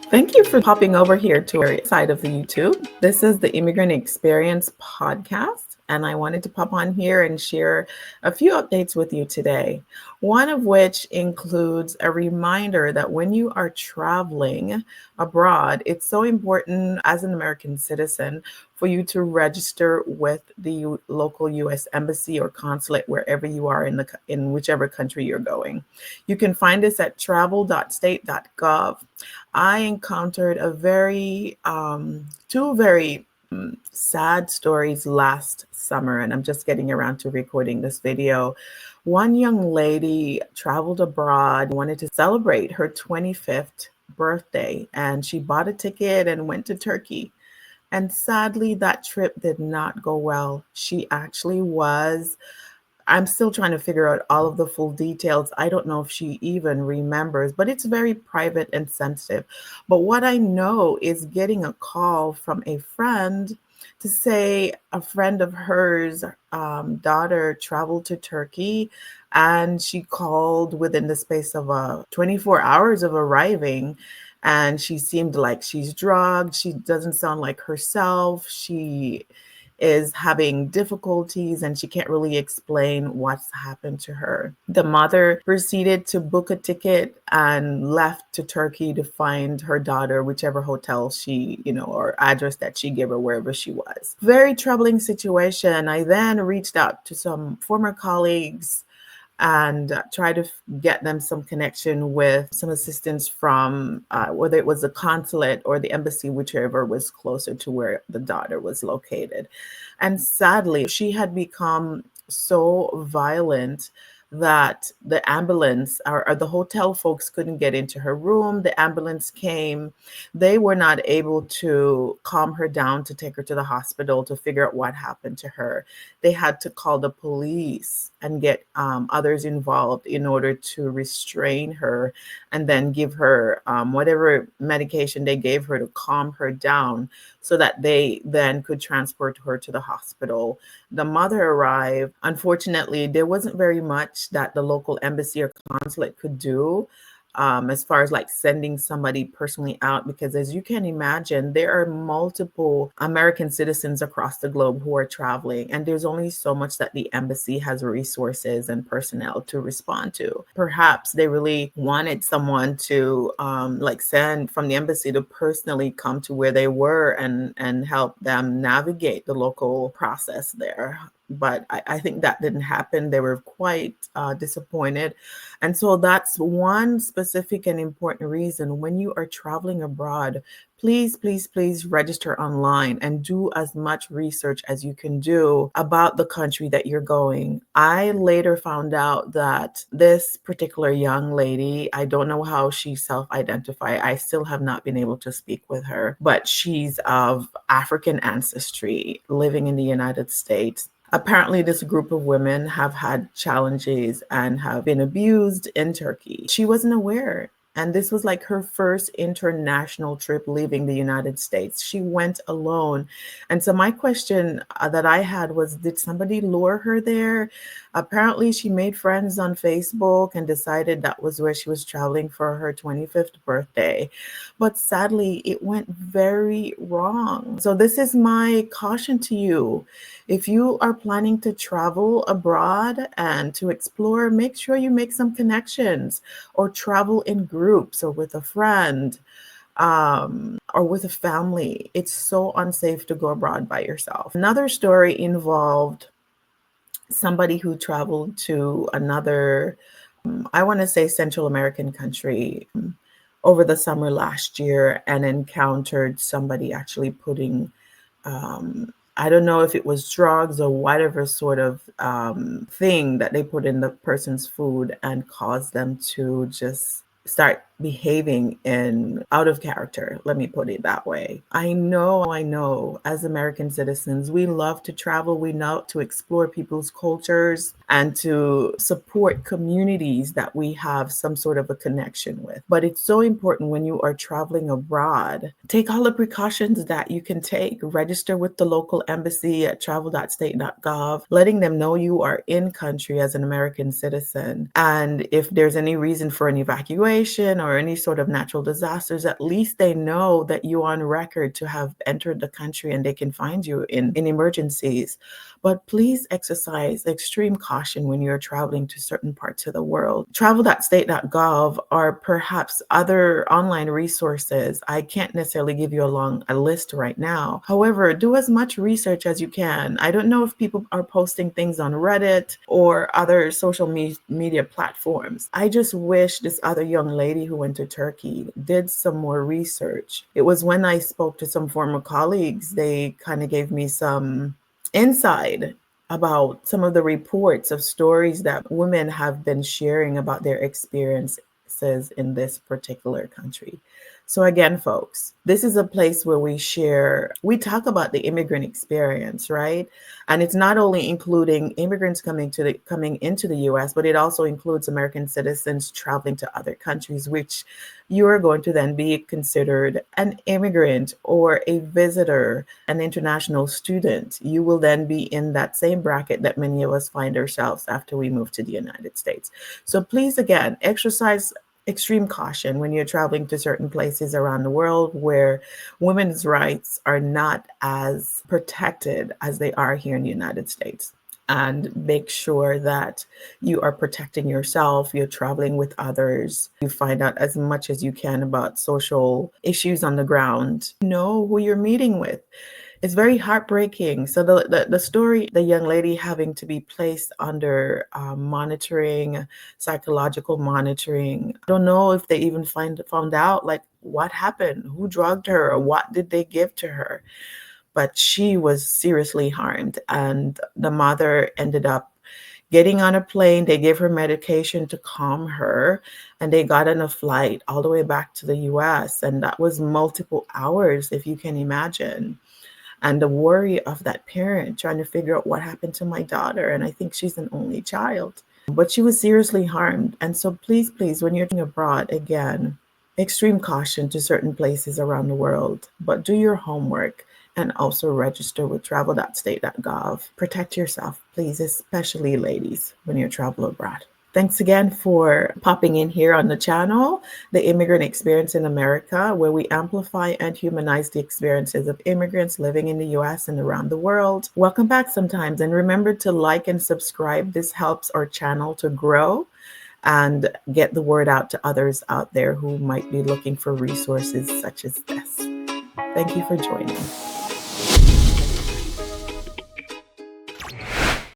Thank you for popping over here to our side of the YouTube. This is the Immigrant Experience podcast, and I wanted to pop on here and share a few updates with you today. One of which includes a reminder that when you are traveling abroad, it's so important as an American citizen for you to register with the local U.S. embassy or consulate wherever you are in whichever country you're going. You can find us at travel.state.gov. I encountered two very sad stories last summer, and I'm just getting around to recording this video. One young lady traveled abroad, wanted to celebrate her 25th birthday, and she bought a ticket and went to Turkey. And sadly, that trip did not go well. She actually was I'm still trying to figure out all of the full details. I don't know if she even remembers, but it's very private and sensitive. But what I know is getting a call from a friend to say a friend of hers, daughter, traveled to Turkey, and she called within the space of 24 hours of arriving. And she seemed like she's drugged. She doesn't sound like herself. She is having difficulties and she can't really explain what's happened to her. The mother proceeded to book a ticket and left to Turkey to find her daughter, whichever hotel or address that she gave her, wherever she was. Very troubling situation. I then reached out to some former colleagues and try to get them some connection with some assistance from whether it was the consulate or the embassy, whichever was closer to where the daughter was located. And sadly, she had become so violent that the ambulance or the hotel folks couldn't get into her room. The ambulance came. They were not able to calm her down to take her to the hospital to figure out what happened to her. They had to call the police and get others involved in order to restrain her and then give her whatever medication they gave her to calm her down so that they then could transport her to the hospital. The mother arrived. Unfortunately, there wasn't very much that the local embassy or consulate could do as far as like sending somebody personally out, because as you can imagine, there are multiple American citizens across the globe who are traveling, and there's only so much that the embassy has resources and personnel to respond to. Perhaps they really wanted someone to send from the embassy to personally come to where they were and help them navigate the local process there. But I think that didn't happen. They were quite disappointed. And so that's one specific and important reason when you are traveling abroad, please, please, please register online and do as much research as you can do about the country that you're going. I later found out that this particular young lady, I don't know how she self-identified. I still have not been able to speak with her, but she's of African ancestry living in the United States. Apparently, this group of women have had challenges and have been abused in Turkey. She wasn't aware. And this was like her first international trip leaving the United States. She went alone. And so my question that I had was, did somebody lure her there? Apparently, she made friends on Facebook and decided that was where she was traveling for her 25th birthday. But sadly, it went very wrong. So this is my caution to you. If you are planning to travel abroad and to explore, make sure you make some connections or travel in groups or with a friend or with a family. It's so unsafe to go abroad by yourself. Another story involved somebody who traveled to another, I want to say Central American country over the summer last year and encountered somebody actually putting I don't know if it was drugs or whatever sort of thing that they put in the person's food and caused them to just start behaving in out of character. Let me put it that way. I know as American citizens, we love to travel. We love to explore people's cultures and to support communities that we have some sort of a connection with. But it's so important when you are traveling abroad, take all the precautions that you can take. Register with the local embassy at travel.state.gov, letting them know you are in country as an American citizen. And if there's any reason for an evacuation or any sort of natural disasters, at least they know that you're on record to have entered the country and they can find you in emergencies. But please exercise extreme caution when you're traveling to certain parts of the world. Travel.state.gov or perhaps other online resources. I can't necessarily give you a list right now. However, do as much research as you can. I don't know if people are posting things on Reddit or other social media platforms. I just wish this other young lady who went to Turkey did some more research. It was when I spoke to some former colleagues, they kind of gave me some inside about some of the reports of stories that women have been sharing about their experiences in this particular country. So again, folks, this is a place where we talk about the immigrant experience, right? And it's not only including immigrants coming into the US, but it also includes American citizens traveling to other countries, which you are going to then be considered an immigrant or a visitor, an international student. You will then be in that same bracket that many of us find ourselves after we move to the United States. So please, again, exercise extreme caution when you're traveling to certain places around the world where women's rights are not as protected as they are here in the United States. And make sure that you are protecting yourself, you're traveling with others, you find out as much as you can about social issues on the ground. Know who you're meeting with. It's very heartbreaking. So the story, the young lady having to be placed under monitoring, psychological monitoring. I don't know if they even found out like what happened, who drugged her, or what did they give to her. But she was seriously harmed, and the mother ended up getting on a plane. They gave her medication to calm her, and they got on a flight all the way back to the US. And that was multiple hours, if you can imagine. And the worry of that parent trying to figure out what happened to my daughter. And I think she's an only child. But she was seriously harmed. And so please, please, when you're abroad, again, extreme caution to certain places around the world, but do your homework and also register with travel.state.gov. Protect yourself, please, especially ladies, when you travel abroad. Thanks again for popping in here on the channel, The Immigrant Experience in America, where we amplify and humanize the experiences of immigrants living in the US and around the world. Welcome back sometimes, and remember to like and subscribe. This helps our channel to grow and get the word out to others out there who might be looking for resources such as this. Thank you for joining.